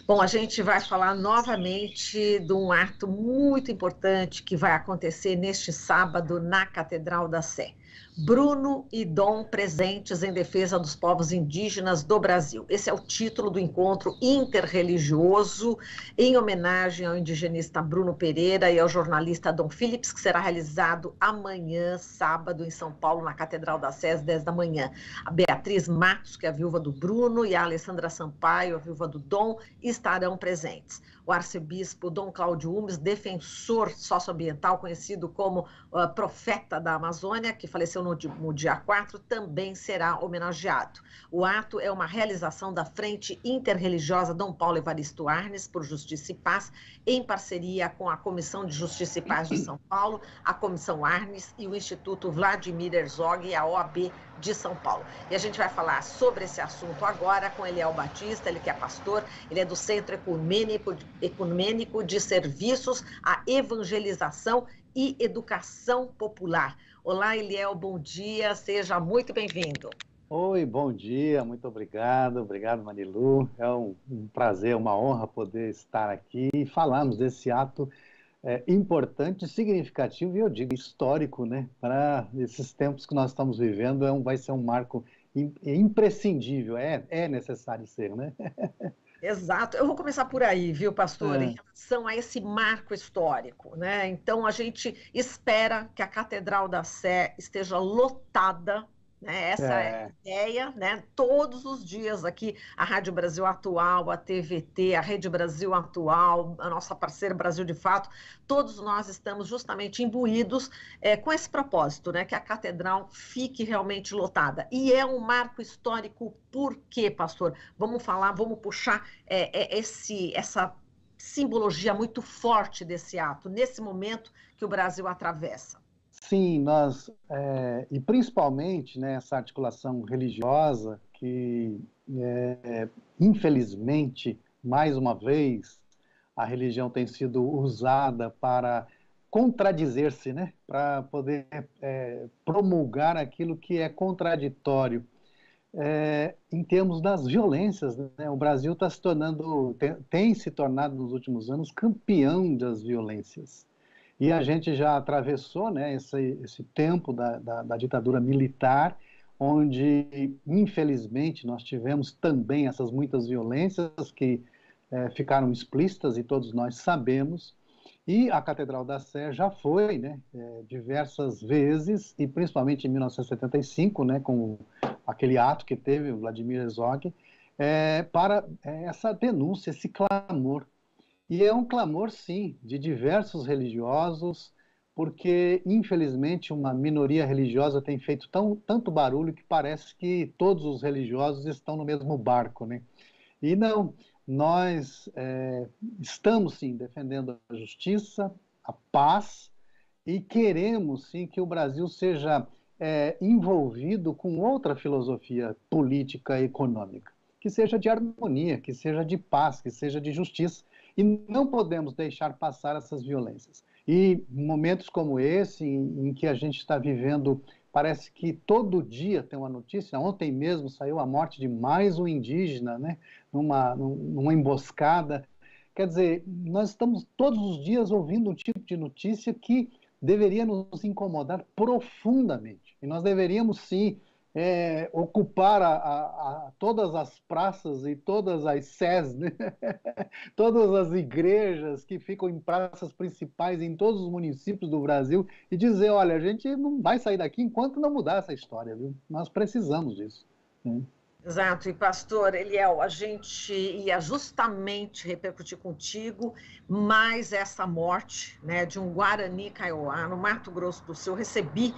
Bom, a gente vai falar novamente de um ato muito importante que vai acontecer neste sábado na Catedral da Sé. Bruno e Dom presentes em defesa dos povos indígenas do Brasil. Esse é o título do encontro interreligioso em homenagem ao indigenista Bruno Pereira e ao jornalista Dom Phillips, que será realizado amanhã, sábado, em São Paulo, na Catedral da Sé, às 10 da manhã. A Beatriz Matos, que é a viúva do Bruno, e a Alessandra Sampaio, a viúva do Dom, estarão presentes. O arcebispo Dom Cláudio Umes, defensor socioambiental, conhecido como profeta da Amazônia, que faleceu no dia 4, também será homenageado. O ato é uma realização da Frente Interreligiosa Dom Paulo Evaristo Arnes por Justiça e Paz, em parceria com a Comissão de Justiça e Paz de São Paulo, a Comissão Arnes e o Instituto Vladimir Herzog e a OAB de São Paulo. E a gente vai falar sobre esse assunto agora com Eliel Batista, ele que é pastor, ele é do Centro Ecumênico de Serviços à Evangelização e Educação Popular. Olá, Eliel, bom dia, seja muito bem-vindo. Oi, bom dia, muito obrigado, Marilu. É um prazer, uma honra poder estar aqui e falarmos desse ato importante, significativo e eu digo histórico, né? Para esses tempos que nós estamos vivendo, vai ser um marco imprescindível, é necessário ser, né? Exato. Eu vou começar por aí, viu, pastor, em relação a esse marco histórico, né? Então, a gente espera que a Catedral da Sé esteja lotada, né? Essa é a ideia, né? Todos os dias aqui, a Rádio Brasil Atual, a TVT, a Rede Brasil Atual, a nossa parceira Brasil de Fato, todos nós estamos justamente imbuídos com esse propósito, né? Que a Catedral fique realmente lotada. E é um marco histórico por quê, pastor? Vamos falar, vamos puxar essa simbologia muito forte desse ato, nesse momento que o Brasil atravessa. Sim, e principalmente, né, essa articulação religiosa que, infelizmente, mais uma vez, a religião tem sido usada para contradizer-se, né, para poder promulgar aquilo que é contraditório. Em termos das violências, né, o Brasil tem se tornado nos últimos anos campeão das violências. E a gente já atravessou, né, esse tempo da ditadura militar, onde, infelizmente, nós tivemos também essas muitas violências que ficaram explícitas e todos nós sabemos. E a Catedral da Sé já foi, né, diversas vezes, e principalmente em 1975, né, com aquele ato que teve o Vladimir Herzog, para essa denúncia, esse clamor. E é um clamor, sim, de diversos religiosos, porque, infelizmente, uma minoria religiosa tem feito tanto barulho que parece que todos os religiosos estão no mesmo barco, né? E não, nós estamos, sim, defendendo a justiça, a paz, e queremos, sim, que o Brasil seja envolvido com outra filosofia política e econômica, que seja de harmonia, que seja de paz, que seja de justiça. E não podemos deixar passar essas violências. E momentos como esse, em que a gente está vivendo, parece que todo dia tem uma notícia. Ontem mesmo saiu a morte de mais um indígena, né, numa emboscada. Quer dizer, nós estamos todos os dias ouvindo um tipo de notícia que deveria nos incomodar profundamente. E nós deveríamos, sim, ocupar todas as praças e todas as sés, né? Todas as igrejas que ficam em praças principais em todos os municípios do Brasil e dizer, olha, a gente não vai sair daqui enquanto não mudar essa história, viu? Nós precisamos disso, né? Exato, e pastor Eliel, a gente ia justamente repercutir contigo mais essa morte, né, de um Guarani Kaiowá no Mato Grosso do Sul. Eu recebi,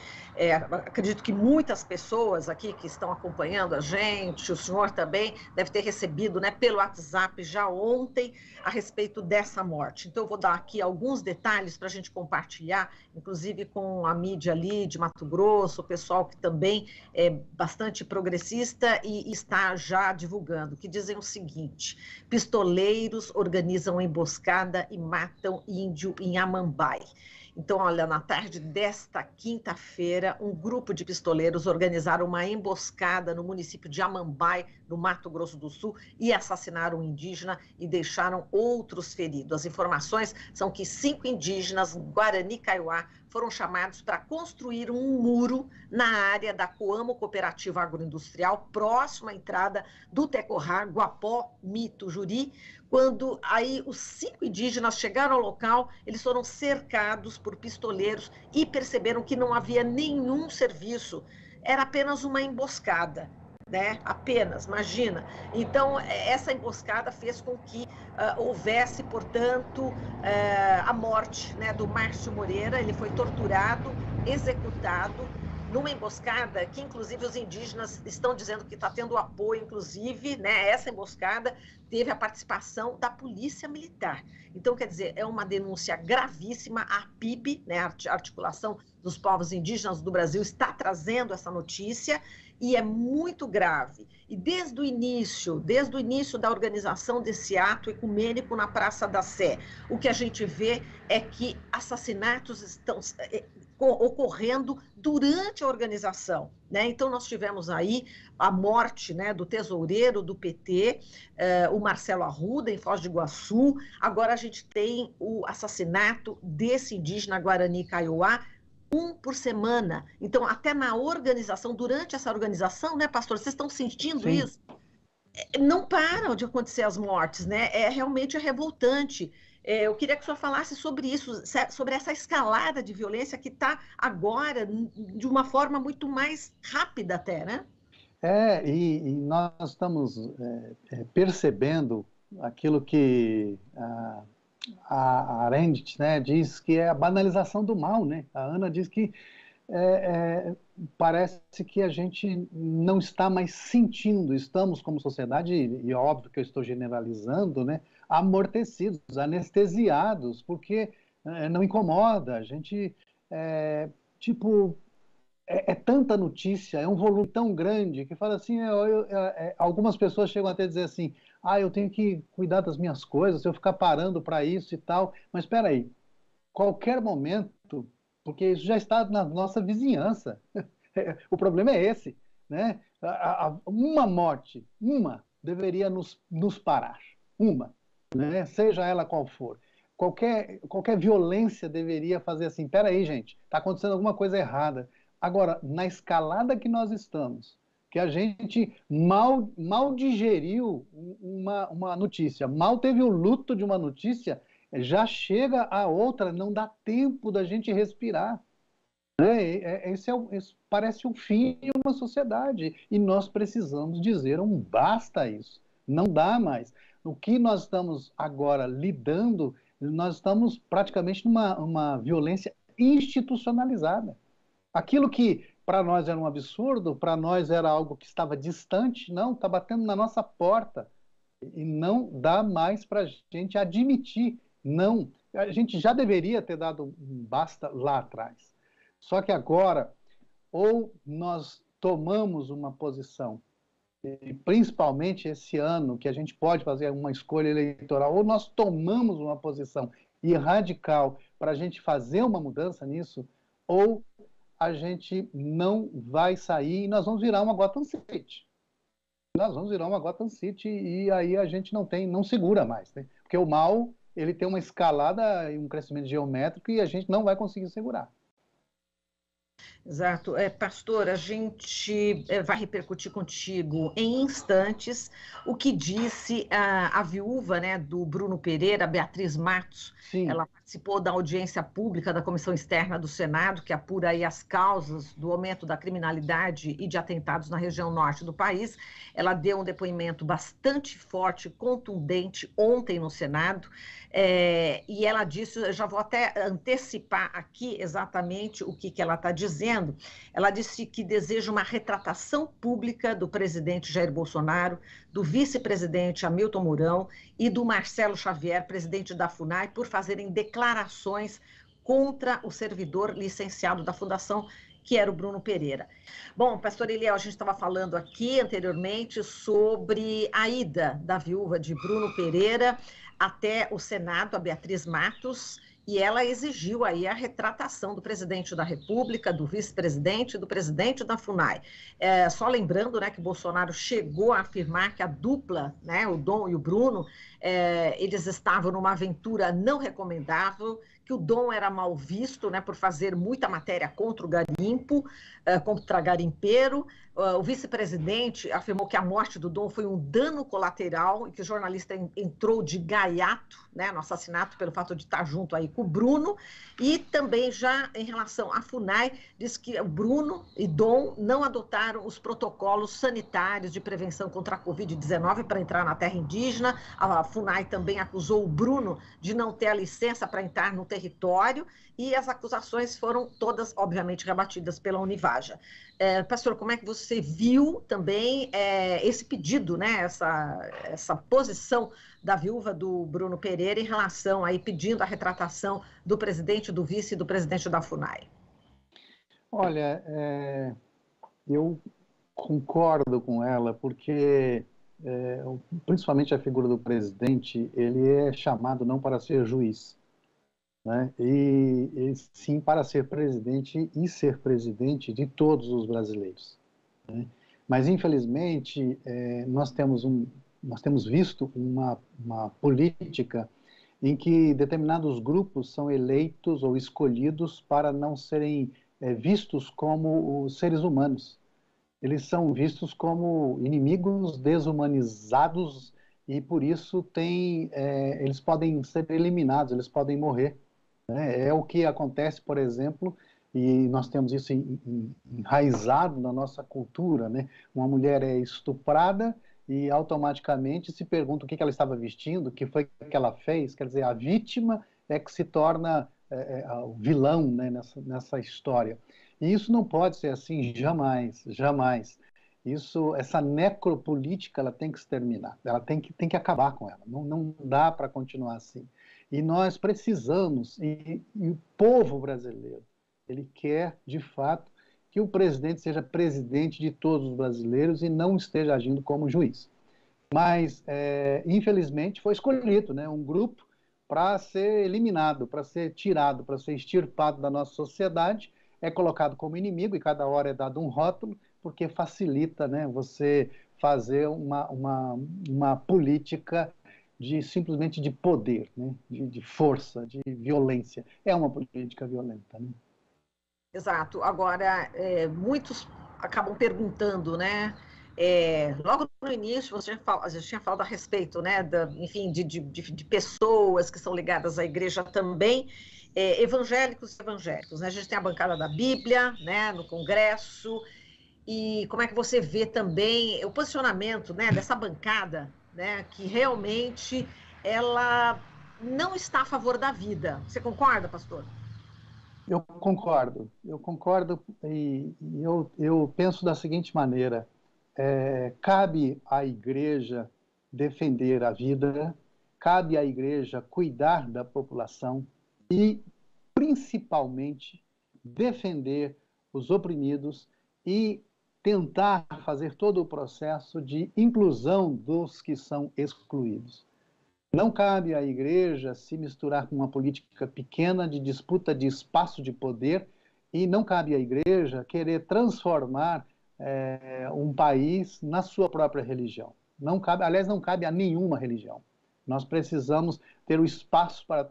acredito que muitas pessoas aqui que estão acompanhando a gente, o senhor também deve ter recebido, né, pelo WhatsApp já ontem a respeito dessa morte. Então eu vou dar aqui alguns detalhes para a gente compartilhar, inclusive com a mídia ali de Mato Grosso, o pessoal que também é bastante progressista e está já divulgando, que dizem o seguinte: pistoleiros organizam emboscada e matam índio em Amambai. Então, olha, na tarde desta quinta-feira, um grupo de pistoleiros organizaram uma emboscada no município de Amambai, no Mato Grosso do Sul, e assassinaram um indígena e deixaram outros feridos. As informações são que 5 indígenas Guarani Kaiowá foram chamados para construir um muro na área da Coamo Cooperativa Agroindustrial, próxima à entrada do Tecorrá, Guapó, Mito, Juri. Quando aí os 5 indígenas chegaram ao local, eles foram cercados por pistoleiros e perceberam que não havia nenhum serviço, era apenas uma emboscada. Né? Apenas, imagina. Então, essa emboscada fez com que houvesse, portanto, a morte, né, do Márcio Moreira. Ele foi torturado, executado, numa emboscada que, inclusive, os indígenas estão dizendo que está tendo apoio, inclusive, né, essa emboscada teve a participação da Polícia Militar. Então, quer dizer, é uma denúncia gravíssima. A APIB, né, a Articulação dos Povos Indígenas do Brasil, está trazendo essa notícia, e é muito grave. E desde o início da organização desse ato ecumênico na Praça da Sé, o que a gente vê é que assassinatos estão ocorrendo durante a organização. Né? Então, nós tivemos aí a morte, né, do tesoureiro do PT, o Marcelo Arruda, em Foz do Iguaçu. Agora a gente tem o assassinato desse indígena Guarani Kaiowá, 1 por semana. Então, até na organização, durante essa organização, né, pastor, vocês estão sentindo Sim. isso? Não param de acontecer as mortes, né? Realmente revoltante. Eu queria que o senhor falasse sobre isso, sobre essa escalada de violência que está agora de uma forma muito mais rápida até, né? E nós estamos percebendo aquilo que a Arendt, né, diz que é a banalização do mal, né? A Ana diz que parece que a gente não está mais sentindo, estamos como sociedade, e é óbvio que eu estou generalizando, né, amortecidos, anestesiados, porque não incomoda, a gente, tanta notícia, é um volume tão grande que fala assim, algumas pessoas chegam até a dizer assim, eu tenho que cuidar das minhas coisas, se eu ficar parando para isso e tal, mas espera aí, qualquer momento, porque isso já está na nossa vizinhança, o problema é esse, né? Uma morte, deveria nos parar, né? Seja ela qual for. Qualquer violência deveria fazer assim, espera aí, gente, está acontecendo alguma coisa errada. Agora, na escalada que nós estamos, que a gente mal digeriu uma notícia, mal teve o luto de uma notícia, já chega a outra, não dá tempo da gente respirar. Esse parece o fim de uma sociedade, e nós precisamos dizer um basta a isso. Não dá mais. O que nós estamos agora lidando, nós estamos praticamente numa violência institucionalizada. Aquilo que para nós era um absurdo, para nós era algo que estava distante, não, está batendo na nossa porta. E não dá mais para a gente admitir, não. A gente já deveria ter dado um basta lá atrás. Só que agora, ou nós tomamos uma posição, e principalmente esse ano, que a gente pode fazer uma escolha eleitoral, ou nós tomamos uma posição radical para a gente fazer uma mudança nisso, ou a gente não vai sair e nós vamos virar uma Gotham City. Nós vamos virar uma Gotham City e aí a gente não segura mais, né? Porque o mal, ele tem uma escalada e um crescimento geométrico e a gente não vai conseguir segurar. Exato. Pastor, a gente vai repercutir contigo em instantes o que disse a viúva, né, do Bruno Pereira, Beatriz Matos. Sim. Ela participou da audiência pública da Comissão Externa do Senado, que apura aí as causas do aumento da criminalidade e de atentados na região norte do país. Ela deu um depoimento bastante forte, contundente, ontem no Senado, e ela disse, eu já vou até antecipar aqui exatamente o que ela está dizendo. Ela disse que deseja uma retratação pública do presidente Jair Bolsonaro, do vice-presidente Hamilton Mourão e do Marcelo Xavier, presidente da FUNAI, por fazerem declarações contra o servidor licenciado da Fundação, que era o Bruno Pereira. Bom, pastor Eliel, a gente estava falando aqui anteriormente sobre a ida da viúva de Bruno Pereira até o Senado, a Beatriz Matos, e ela exigiu aí a retratação do presidente da República, do vice-presidente e do presidente da FUNAI. Só lembrando, né, que Bolsonaro chegou a afirmar que a dupla, né, o Dom e o Bruno, eles estavam numa aventura não recomendável, que o Dom era mal visto, né, por fazer muita matéria contra o garimpo, contra garimpeiro. O vice-presidente afirmou que a morte do Dom foi um dano colateral e que o jornalista entrou de gaiato, né, no assassinato pelo fato de estar junto aí com o Bruno. E também já em relação à FUNAI, diz que o Bruno e Dom não adotaram os protocolos sanitários de prevenção contra a Covid-19 para entrar na terra indígena. A FUNAI também acusou o Bruno de não ter a licença para entrar no território e as acusações foram todas, obviamente, rebatidas pela Univaja. Pastor, como é que você viu também esse pedido, né, essa posição da viúva do Bruno Pereira em relação aí pedindo a retratação do presidente, do vice e do presidente da FUNAI? Olha, eu concordo com ela, porque principalmente a figura do presidente, ele é chamado não para ser juiz, né? E sim para ser presidente e ser presidente de todos os brasileiros, né? Mas, infelizmente, nós temos visto uma política em que determinados grupos são eleitos ou escolhidos para não serem vistos como os seres humanos. Eles são vistos como inimigos desumanizados e, por isso, eles podem ser eliminados, eles podem morrer, né? É o que acontece, por exemplo, e nós temos isso enraizado na nossa cultura, né? Uma mulher é estuprada e automaticamente se pergunta o que ela estava vestindo, o que foi que ela fez. Quer dizer, a vítima é que se torna o vilão, né, nessa história. E isso não pode ser assim, jamais, jamais. Essa necropolítica, ela tem que se terminar, ela tem que acabar com ela, não dá para continuar assim. E nós precisamos, e o povo brasileiro, ele quer, de fato, que o presidente seja presidente de todos os brasileiros e não esteja agindo como juiz. Mas, infelizmente, foi escolhido, né, um grupo para ser eliminado, para ser tirado, para ser extirpado da nossa sociedade, é colocado como inimigo e cada hora é dado um rótulo, porque facilita, né, você fazer uma política simplesmente de poder, né, de força, de violência. É uma política violenta, né? Exato. Agora, muitos acabam perguntando, né? Logo no início, você tinha falado a respeito, né? Enfim, de pessoas que são ligadas à igreja também, evangélicos e evangélicos, né? A gente tem a bancada da Bíblia, né? No Congresso. E como é que você vê também o posicionamento, né? Dessa bancada, né? Que realmente ela não está a favor da vida. Você concorda, pastor? Eu concordo e eu penso da seguinte maneira, cabe à igreja defender a vida, cabe à igreja cuidar da população e, principalmente, defender os oprimidos e tentar fazer todo o processo de inclusão dos que são excluídos. Não cabe à igreja se misturar com uma política pequena de disputa de espaço de poder e não cabe à igreja querer transformar um país na sua própria religião. Não cabe, aliás, não cabe a nenhuma religião. Nós precisamos ter o espaço para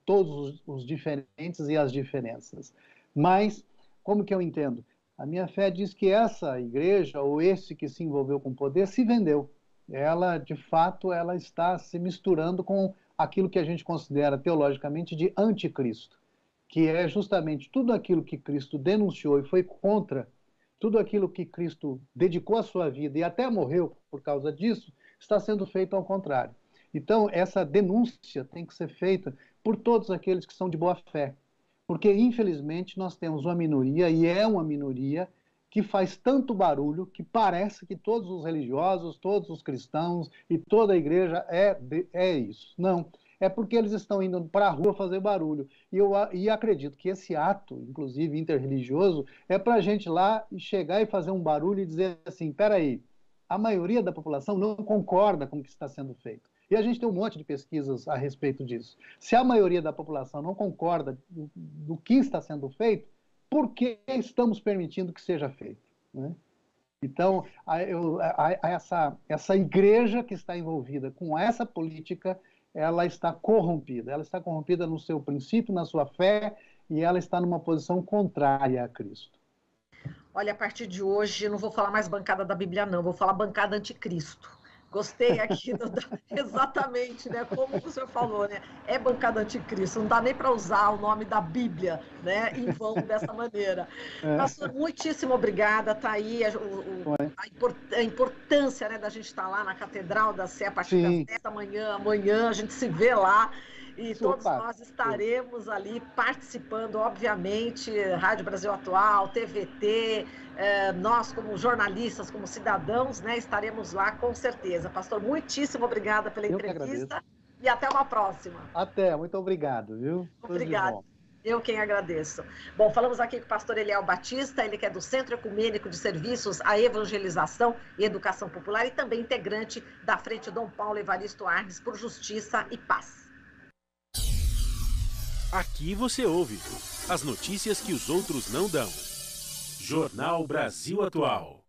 todos os diferentes e as diferenças. Mas, como que eu entendo? A minha fé diz que essa igreja, ou esse que se envolveu com poder, se vendeu. Ela, de fato, ela está se misturando com aquilo que a gente considera teologicamente de anticristo, que é justamente tudo aquilo que Cristo denunciou e foi contra, tudo aquilo que Cristo dedicou a sua vida e até morreu por causa disso, está sendo feito ao contrário. Então, essa denúncia tem que ser feita por todos aqueles que são de boa fé, porque, infelizmente, nós temos uma minoria, e é uma minoria, que faz tanto barulho que parece que todos os religiosos, todos os cristãos e toda a igreja é isso. Não, é porque eles estão indo para a rua fazer barulho. E acredito que esse ato, inclusive interreligioso, é para a gente lá chegar e fazer um barulho e dizer assim, espera aí, a maioria da população não concorda com o que está sendo feito. E a gente tem um monte de pesquisas a respeito disso. Se a maioria da população não concorda do que está sendo feito, por que estamos permitindo que seja feito, né? Então, essa igreja que está envolvida com essa política, ela está corrompida no seu princípio, na sua fé, e ela está numa posição contrária a Cristo. Olha, a partir de hoje, não vou falar mais bancada da Bíblia, não, vou falar bancada anticristo. Gostei aqui, exatamente, né? Como o senhor falou, né? É bancada anticristo, não dá nem para usar o nome da Bíblia, né? Em vão dessa maneira. Pastor, muitíssimo obrigada, tá aí a importância, né, da gente estar lá na Catedral da Sé a partir das 10 da manhã, amanhã a gente se vê lá. E todos nós estaremos ali participando, obviamente, Rádio Brasil Atual, TVT, nós como jornalistas, como cidadãos, né, estaremos lá com certeza. Pastor, muitíssimo obrigada pela entrevista e até uma próxima. Até, muito obrigado, viu? Obrigado. Eu quem agradeço. Bom, falamos aqui com o pastor Eliel Batista, ele que é do Centro Ecumênico de Serviços à Evangelização e Educação Popular e também integrante da Frente Dom Paulo Evaristo Arnes por Justiça e Paz. Aqui você ouve as notícias que os outros não dão. Jornal Brasil Atual.